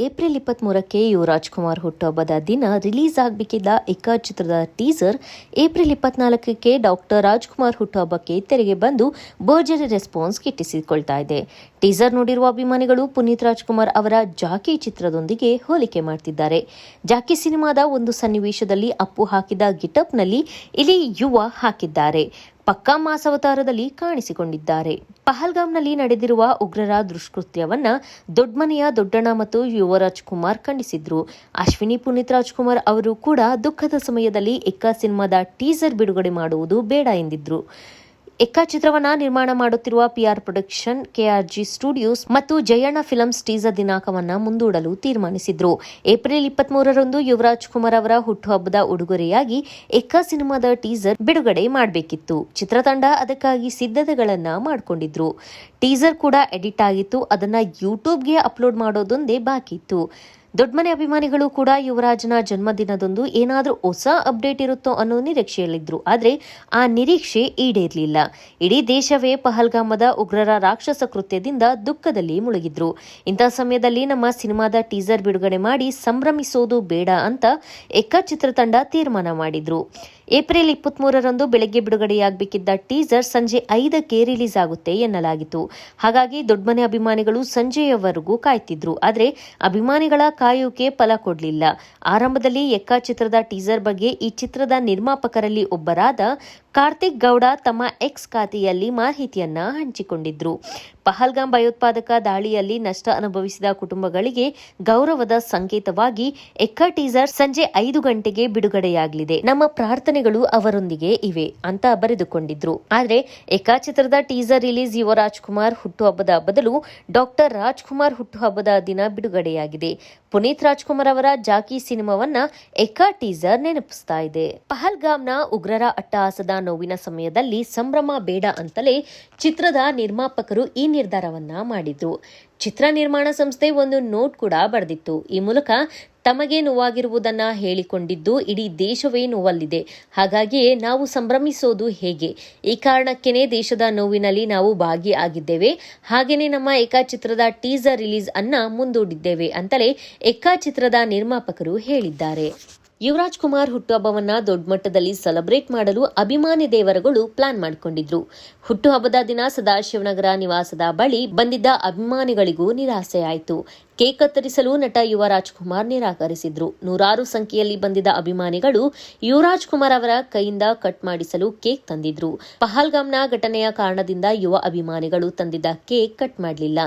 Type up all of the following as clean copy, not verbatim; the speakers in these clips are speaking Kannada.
ಏಪ್ರಿಲ್ 23ಕ್ಕೆ ಯುವರಾಜ್ ಕುಮಾರ್ ಹುಟ್ಟುಹಬ್ಬದ ದಿನ ರಿಲೀಸ್ ಆಗಬೇಕಿದ್ದ ಎಕ್ಕ ಚಿತ್ರದ ಟೀಸರ್ ಏಪ್ರಿಲ್ 24ಕ್ಕೆ ಡಾಕ್ಟರ್ ರಾಜ್ಕುಮಾರ್ ಹುಟ್ಟುಹಬ್ಬಕ್ಕೆ ತೆರೆಗೆ ಬಂದು ಭರ್ಜರಿ ರೆಸ್ಪಾನ್ಸ್ ಗಿಟ್ಟಿಸಿಕೊಳ್ತಾ ಇದೆ. ಟೀಸರ್ ನೋಡಿರುವ ಅಭಿಮಾನಿಗಳು ಪುನೀತ್ ರಾಜ್ಕುಮಾರ್ ಅವರ ಜಾಕಿ ಚಿತ್ರದೊಂದಿಗೆ ಹೋಲಿಕೆ ಮಾಡ್ತಿದ್ದಾರೆ. ಜಾಕಿ ಸಿನಿಮಾದ ಒಂದು ಸನ್ನಿವೇಶದಲ್ಲಿ ಅಪ್ಪು ಹಾಕಿದ ಗಿಟಪ್ನಲ್ಲಿ ಇಲ್ಲಿ ಯುವ ಹಾಕಿದ್ದಾರೆ. ಪಕ್ಕಾ ಮಾಸವತಾರದಲ್ಲಿ ಕಾಣಿಸಿಕೊಂಡಿದ್ದಾರೆ. ಪಹಲ್ಗಾಮ್ನಲ್ಲಿ ನಡೆದಿರುವ ಉಗ್ರರ ದುಷ್ಕೃತ್ಯವನ್ನ ದೊಡ್ಡಮನೆಯ ದೊಡ್ಡಣ್ಣ ಮತ್ತು ಯುವರಾಜ್ ಕುಮಾರ್ ಖಂಡಿಸಿದ್ರು. ಅಶ್ವಿನಿ ಪುನೀತ್ ರಾಜ್ಕುಮಾರ್ ಅವರು ಕೂಡ ದುಃಖದ ಸಮಯದಲ್ಲಿ ಎಕ್ಕ ಸಿನಿಮಾದ ಟೀಸರ್ ಬಿಡುಗಡೆ ಮಾಡುವುದು ಬೇಡ ಎಂದಿದ್ರು. ಎಕ್ಕ ಚಿತ್ರವನ್ನ ನಿರ್ಮಾಣ ಮಾಡುತ್ತಿರುವ ಪಿಆರ್ ಪ್ರೊಡಕ್ಷನ್, ಕೆಆರ್ಜಿ ಸ್ಟುಡಿಯೋಸ್ ಮತ್ತು ಜಯಣ್ಣ ಫಿಲ್ಮ್ಸ್ ಟೀಸರ್ ದಿನಾಂಕವನ್ನ ಮುಂದೂಡಲು ತೀರ್ಮಾನಿಸಿದ್ರು. ಏಪ್ರಿಲ್ 23ರಂದು ಯುವರಾಜ್ ಕುಮಾರ್ ಅವರ ಹುಟ್ಟುಹಬ್ಬದ ಉಡುಗೊರೆಯಾಗಿ ಎಕ್ಕ ಸಿನಿಮಾದ ಟೀಸರ್ ಬಿಡುಗಡೆ ಮಾಡಬೇಕಿತ್ತು. ಚಿತ್ರತಂಡ ಅದಕ್ಕಾಗಿ ಸಿದ್ಧತೆಗಳನ್ನ ಮಾಡಿಕೊಂಡಿದ್ರು. ಟೀಸರ್ ಕೂಡ ಎಡಿಟ್ ಆಗಿತ್ತು. ಅದನ್ನ ಯೂಟ್ಯೂಬ್ಗೆ ಅಪ್ಲೋಡ್ ಮಾಡೋದೊಂದೇ ಬಾಕಿ ಇತ್ತು. ದೊಡ್ಡಮನೆ ಅಭಿಮಾನಿಗಳು ಕೂಡ ಯುವರಾಜನ ಜನ್ಮದಿನದಂದು ಏನಾದರೂ ಹೊಸ ಅಪ್ಡೇಟ್ ಇರುತ್ತೋ ಅನ್ನೋ ನಿರೀಕ್ಷೆಯಲ್ಲಿದ್ರು. ಆದರೆ ಆ ನಿರೀಕ್ಷೆ ಈಡೇರಲಿಲ್ಲ. ಇಡೀ ದೇಶವೇ ಪಹಲ್ಗಾಮದ ಉಗ್ರರ ರಾಕ್ಷಸ ಕೃತ್ಯದಿಂದ ದುಃಖದಲ್ಲಿ ಮುಳುಗಿದ್ರು. ಇಂಥ ಸಮಯದಲ್ಲಿ ನಮ್ಮ ಸಿನಿಮಾದ ಟೀಸರ್ ಬಿಡುಗಡೆ ಮಾಡಿ ಸಂಭ್ರಮಿಸೋದು ಬೇಡ ಅಂತ ಎಕ್ಕ ಚಿತ್ರತಂಡ ತೀರ್ಮಾನ ಮಾಡಿದ್ರು. ಏಪ್ರಿಲ್ 23ರಂದು ಬೆಳಗ್ಗೆ ಬಿಡುಗಡೆಯಾಗಬೇಕಿದ್ದ ಟೀಸರ್ ಸಂಜೆ 5ಕ್ಕೆ ರಿಲೀಸ್ ಆಗುತ್ತೆ ಎನ್ನಲಾಗಿತ್ತು. ಹಾಗಾಗಿ ದೊಡ್ಡಮನೆ ಅಭಿಮಾನಿಗಳು ಸಂಜೆಯವರೆಗೂ ಕಾಯ್ತಿದ್ರು. ಆದರೆ ಅಭಿಮಾನಿಗಳ ಕಾಯೋಕೆ ಫಲ ಕೊಡಲಿಲ್ಲ. ಆರಂಭದಲ್ಲಿ ಎಕ್ಕ ಚಿತ್ರದ ಟೀಸರ್ ಬಗ್ಗೆ ಈ ಚಿತ್ರದ ನಿರ್ಮಾಪಕರಲ್ಲಿ ಒಬ್ಬರಾದ ಕಾರ್ತಿಕ್ ಗೌಡ ತಮ್ಮ ಎಕ್ಸ್ ಖಾತೆಯಲ್ಲಿ ಮಾಹಿತಿಯನ್ನ ಹಂಚಿಕೊಂಡಿದ್ರು. ಪಹಲ್ಗಾಮ್ ಭಯೋತ್ಪಾದಕ ದಾಳಿಯಲ್ಲಿ ನಷ್ಟ ಅನುಭವಿಸಿದ ಕುಟುಂಬಗಳಿಗೆ ಗೌರವದ ಸಂಕೇತವಾಗಿ ಎಕ್ಕ ಟೀಸರ್ ಸಂಜೆ 5 ಗಂಟೆಗೆ ಬಿಡುಗಡೆಯಾಗಲಿದೆ. ನಮ್ಮ ಪ್ರಾರ್ಥನೆಗಳು ಅವರೊಂದಿಗೆ ಇವೆ ಅಂತ ಬರೆದುಕೊಂಡಿದ್ರು. ಆದ್ರೆ ಎಕ್ಕ ಚಿತ್ರದ ಟೀಸರ್ ರಿಲೀಸ್ ಯುವರಾಜ್ ಕುಮಾರ್ ಹುಟ್ಟುಹಬ್ಬದ ಬದಲು ಡಾಕ್ಟರ್ ರಾಜ್ಕುಮಾರ್ ಹುಟ್ಟುಹಬ್ಬದ ದಿನ ಬಿಡುಗಡೆಯಾಗಿದೆ. ಪುನೀತ್ ರಾಜ್ಕುಮಾರ್ ಅವರ ಜಾಕಿ ಸಿನಿಮಾವನ್ನ ಎಕ್ಕ ಟೀಸರ್ ನೆನಪಿಸ್ತಾ ಇದೆ. ಪಹಲ್ಗಾಮ್ನ ಉಗ್ರರ ಅಟ್ಟಹಾಸದ ನೋವಿನ ಸಮಯದಲ್ಲಿ ಸಂಭ್ರಮ ಬೇಡ ಅಂತಲೇ ಚಿತ್ರದ ನಿರ್ಮಾಪಕರು ಈ ನಿರ್ಧಾರವನ್ನ ಮಾಡಿದ್ರು. ಚಿತ್ರ ನಿರ್ಮಾಣ ಸಂಸ್ಥೆ ಒಂದು ನೋಟ್ ಕೂಡ ಬರೆದಿತ್ತು. ಈ ಮೂಲಕ ತಮಗೆ ನೋವಾಗಿರುವುದನ್ನ ಹೇಳಿಕೊಂಡಿದ್ದು ಇಡೀ ದೇಶವೇ ನೋವಲ್ಲಿದೆ. ಹಾಗಾಗಿಯೇ ನಾವು ಸಂಭ್ರಮಿಸೋದು ಹೇಗೆ? ಈ ಕಾರಣಕ್ಕೇನೆ ದೇಶದ ನೋವಿನಲ್ಲಿ ನಾವು ಭಾಗಿಯಾಗಿದ್ದೇವೆ. ಹಾಗೇನೆ ನಮ್ಮ ಎಕ್ಕ ಚಿತ್ರದ ಟೀಸರ್ ರಿಲೀಸ್ ಅನ್ನ ಮುಂದೂಡಿದ್ದೇವೆ ಅಂತಲೇ ಎಕ್ಕ ಚಿತ್ರದ ನಿರ್ಮಾಪಕರು ಹೇಳಿದ್ದಾರೆ. ಯುವರಾಜ್ ಕುಮಾರ್ ಹುಟ್ಟುಹಬ್ಬವನ್ನ ದೊಡ್ಡ ಮಟ್ಟದಲ್ಲಿ ಸೆಲೆಬ್ರೇಟ್ ಮಾಡಲು ಅಭಿಮಾನಿ ದೇವರುಗಳು ಪ್ಲಾನ್ ಮಾಡಿಕೊಂಡಿದ್ರು. ಹುಟ್ಟುಹಬ್ಬದ ದಿನ ಸದಾಶಿವನಗರ ನಿವಾಸದ ಬಳಿ ಬಂದಿದ್ದ ಅಭಿಮಾನಿಗಳಿಗೂ ನಿರಾಸೆಯಾಯಿತು. ಕೇಕ್ ಕತ್ತರಿಸಲು ನಟ ಯುವರಾಜ್ ಕುಮಾರ್ ನಿರಾಕರಿಸಿದ್ರು. ನೂರಾರು ಸಂಖ್ಯೆಯಲ್ಲಿ ಬಂದಿದ್ದ ಅಭಿಮಾನಿಗಳು ಯುವರಾಜ್ ಕುಮಾರ್ ಅವರ ಕೈಯಿಂದ ಕಟ್ ಮಾಡಿಸಲು ಕೇಕ್ ತಂದಿದ್ರು. ಪಹಲ್ಗಾಮ್ನ ಘಟನೆಯ ಕಾರಣದಿಂದ ಯುವ ಅಭಿಮಾನಿಗಳು ತಂದಿದ್ದ ಕೇಕ್ ಕಟ್ ಮಾಡಲಿಲ್ಲ.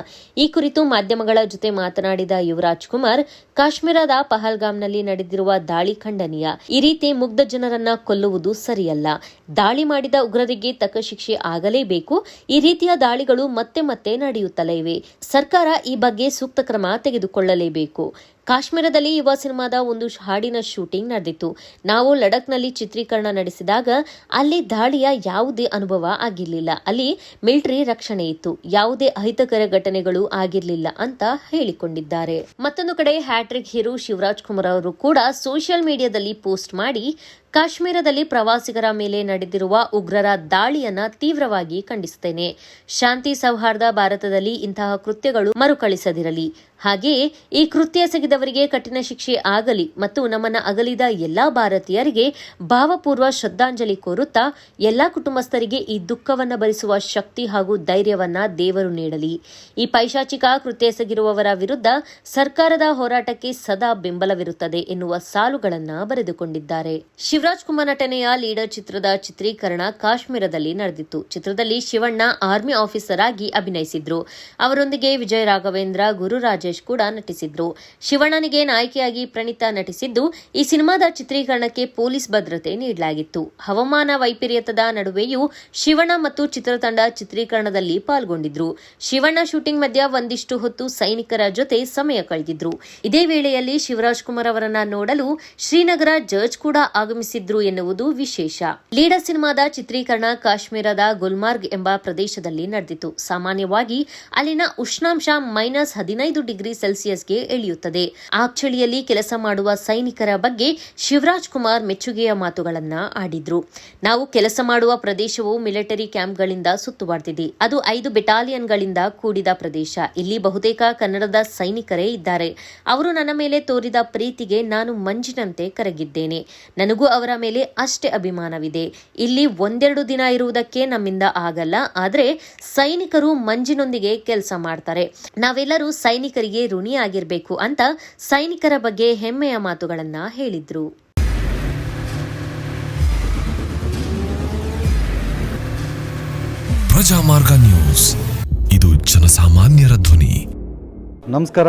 ಈ ಕುರಿತು ಮಾಧ್ಯಮಗಳ ಜೊತೆ ಮಾತನಾಡಿದ ಯುವರಾಜ್ ಕುಮಾರ್, ಕಾಶ್ಮೀರದ ಪಹಲ್ಗಾಮ್ನಲ್ಲಿ ನಡೆದಿರುವ ದಾಳಿ ಖಂಡನೀಯ. ಈ ರೀತಿ ಮುಗ್ಧ ಜನರನ್ನ ಕೊಲ್ಲುವುದು ಸರಿಯಲ್ಲ. ದಾಳಿ ಮಾಡಿದ ಉಗ್ರರಿಗೆ ತಕ್ಕ ಶಿಕ್ಷೆ ಆಗಲೇಬೇಕು. ಈ ರೀತಿಯ ದಾಳಿಗಳು ಮತ್ತೆ ಮತ್ತೆ ನಡೆಯುತ್ತಲೇ ಇವೆ. ಸರ್ಕಾರ ಈ ಬಗ್ಗೆ ಸೂಕ್ತ ಕ್ರಮ ತೆಗೆದುಕೊಳ್ಳಲೇಬೇಕು. ಕಾಶ್ಮೀರದಲ್ಲಿ ಯುವ ಸಿನಿಮಾದ ಒಂದು ಹಾಡಿನ ಶೂಟಿಂಗ್ ನಡೆದಿತ್ತು. ನಾವು ಲಡಕ್ನಲ್ಲಿ ಚಿತ್ರೀಕರಣ ನಡೆಸಿದಾಗ ಅಲ್ಲಿ ದಾಳಿಯ ಯಾವುದೇ ಅನುಭವ ಆಗಿರಲಿಲ್ಲ. ಅಲ್ಲಿ ಮಿಲಿಟರಿ ರಕ್ಷಣೆ ಇತ್ತು. ಯಾವುದೇ ಅಹಿತಕರ ಘಟನೆಗಳು ಆಗಿರಲಿಲ್ಲ ಅಂತ ಹೇಳಿಕೊಂಡಿದ್ದಾರೆ. ಮತ್ತೊಂದು ಕಡೆ ಹ್ಯಾಟ್ರಿಕ್ ಹೀರೋ ಶಿವರಾಜ್ ಕುಮಾರ್ ಅವರು ಕೂಡ ಸೋಷಿಯಲ್ ಮೀಡಿಯಾದಲ್ಲಿ ಪೋಸ್ಟ್ ಮಾಡಿ ಕಾಶ್ಮೀರದಲ್ಲಿ ಪ್ರವಾಸಿಗರ ಮೇಲೆ ನಡೆದಿರುವ ಉಗ್ರರ ದಾಳಿಯನ್ನ ತೀವ್ರವಾಗಿ ಖಂಡಿಸುತ್ತೇನೆ. ಶಾಂತಿ ಸೌಹಾರ್ದ ಭಾರತದಲ್ಲಿ ಇಂತಹ ಕೃತ್ಯಗಳು ಮರುಕಳಿಸದಿರಲಿ. ಹಾಗೆಯೇ ಈ ಕೃತ್ಯ ಎಸಗಿದವರಿಗೆ ಕಠಿಣ ಶಿಕ್ಷೆ ಆಗಲಿ ಮತ್ತು ನಮ್ಮನ್ನ ಅಗಲಿದ ಎಲ್ಲಾ ಭಾರತೀಯರಿಗೆ ಭಾವಪೂರ್ವ ಶ್ರದ್ಧಾಂಜಲಿ ಕೋರುತ್ತಾ ಎಲ್ಲಾ ಕುಟುಂಬಸ್ಥರಿಗೆ ಈ ದುಃಖವನ್ನ ಭರಿಸುವ ಶಕ್ತಿ ಹಾಗೂ ಧೈರ್ಯವನ್ನ ದೇವರು ನೀಡಲಿ. ಈ ಪೈಶಾಚಿಕ ಕೃತ್ಯ ಎಸಗಿರುವವರ ವಿರುದ್ಧ ಸರ್ಕಾರದ ಹೋರಾಟಕ್ಕೆ ಸದಾ ಬೆಂಬಲವಿರುತ್ತದೆ ಎನ್ನುವ ಸಾಲುಗಳನ್ನ ಬರೆದುಕೊಂಡಿದ್ದಾರೆ. ಶಿವರಾಜ್ ಕುಮಾರ್ ನಟನೆಯ ಲೀಡರ್ ಚಿತ್ರದ ಚಿತ್ರೀಕರಣ ಕಾಶ್ಮೀರದಲ್ಲಿ ನಡೆದಿತ್ತು. ಚಿತ್ರದಲ್ಲಿ ಶಿವಣ್ಣ ಆರ್ಮಿ ಆಫೀಸರ್ ಆಗಿ ಅಭಿನಯಿಸಿದ್ರು. ಅವರೊಂದಿಗೆ ವಿಜಯ ರಾಘವೇಂದ್ರ, ಗುರು ರಾಜೇಶ್ ಕೂಡ ನಟಿಸಿದ್ರು. ಶಿವಣ್ಣನಿಗೆ ನಾಯಕಿಯಾಗಿ ಪ್ರಣೀತಾ ನಟಿಸಿದ್ದು, ಈ ಸಿನಿಮಾದ ಚಿತ್ರೀಕರಣಕ್ಕೆ ಪೊಲೀಸ್ ಭದ್ರತೆ ನೀಡಲಾಗಿತ್ತು. ಹವಾಮಾನ ವೈಪರೀತ್ಯದ ನಡುವೆಯೂ ಶಿವಣ್ಣ ಮತ್ತು ಚಿತ್ರತಂಡ ಚಿತ್ರೀಕರಣದಲ್ಲಿ ಪಾಲ್ಗೊಂಡಿದ್ರು. ಶಿವಣ್ಣ ಶೂಟಿಂಗ್ ಮಧ್ಯ ಒಂದಿಷ್ಟು ಹೊತ್ತು ಸೈನಿಕರ ಜೊತೆ ಸಮಯ ಕಳೆದಿದ್ರು. ಇದೇ ವೇಳೆಯಲ್ಲಿ ಶಿವರಾಜ್ ಕುಮಾರ್ ಅವರನ್ನ ನೋಡಲು ಶ್ರೀನಗರ ಜಡ್ಜ್ ಕೂಡ ಆಗಮಿಸಿದ್ರು ಎನ್ನುವುದು ವಿಶೇಷ. ಲೀಡರ್ ಸಿನಿಮಾದ ಚಿತ್ರೀಕರಣ ಕಾಶ್ಮೀರದ ಗುಲ್ಮಾರ್ಗ್ ಎಂಬ ಪ್ರದೇಶದಲ್ಲಿ ನಡೆದಿತ್ತು. ಸಾಮಾನ್ಯವಾಗಿ ಅಲ್ಲಿನ ಉಷ್ಣಾಂಶ -15 ಡಿಗ್ರಿ ಸೆಲ್ಸಿಯಸ್ಗೆ ಇಳಿಯುತ್ತದೆ. ಆ ಚಳಿಯಲ್ಲಿ ಕೆಲಸ ಮಾಡುವ ಸೈನಿಕರ ಬಗ್ಗೆ ಶಿವರಾಜ್ ಕುಮಾರ್ ಮೆಚ್ಚುಗೆಯ ಮಾತುಗಳನ್ನ ಆಡಿದ್ರು. ನಾವು ಕೆಲಸ ಮಾಡುವ ಪ್ರದೇಶವು ಮಿಲಿಟರಿ ಕ್ಯಾಂಪ್ಗಳಿಂದ ಸುತ್ತುವರೆದಿದೆ. ಅದು 5 ಬೆಟಾಲಿಯನ್ಗಳಿಂದ ಕೂಡಿದ ಪ್ರದೇಶ. ಇಲ್ಲಿ ಬಹುತೇಕ ಕನ್ನಡದ ಸೈನಿಕರೇ ಇದ್ದಾರೆ. ಅವರು ನನ್ನ ಮೇಲೆ ತೋರಿದ ಪ್ರೀತಿಗೆ ನಾನು ಮಂಜಿನಂತೆ ಕರಗಿದ್ದೇನೆ. ನನಗೂ ಅವರ ಮೇಲೆ ಅಷ್ಟೇ ಅಭಿಮಾನವಿದೆ. ಇಲ್ಲಿ ಒಂದೆರಡು ದಿನ ಇರುವುದಕ್ಕೆ ನಮ್ಮಿಂದ ಆಗಲ್ಲ, ಆದ್ರೆ ಸೈನಿಕರು ಮಂಜಿನೊಂದಿಗೆ ಕೆಲಸ ಮಾಡ್ತಾರೆ. ನಾವೆಲ್ಲರೂ ಸೈನಿಕರಿಗೆ ಋಣಿಯಾಗಿರ್ಬೇಕು ಅಂತ ಸೈನಿಕರ ಬಗ್ಗೆ ಹೆಮ್ಮೆಯ ಮಾತುಗಳನ್ನ ಹೇಳಿದ್ರು. ಪ್ರಜಾಮಾರ್ಗ ನ್ಯೂಸ್, ಇದು ಜನಸಾಮಾನ್ಯರ ಧ್ವನಿ. ನಮಸ್ಕಾರ.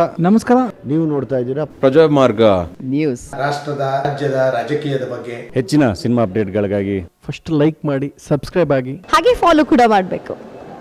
ನೀವು ನೋಡ್ತಾ ಇದ್ದೀರಾ ಪ್ರಜಾಮಾರ್ಗ ನ್ಯೂಸ್. ರಾಷ್ಟ್ರದ ರಾಜ್ಯದ ರಾಜಕೀಯದ ಬಗ್ಗೆ ಹೆಚ್ಚಿನ ಸಿನಿಮಾ ಅಪ್ಡೇಟ್ಗಳಿಗಾಗಿ ಫಸ್ಟ್ ಲೈಕ್ ಮಾಡಿ, ಸಬ್ಸ್ಕ್ರೈಬ್ ಆಗಿ, ಹಾಗೆ ಫಾಲೋ ಕೂಡ ಮಾಡಬೇಕು.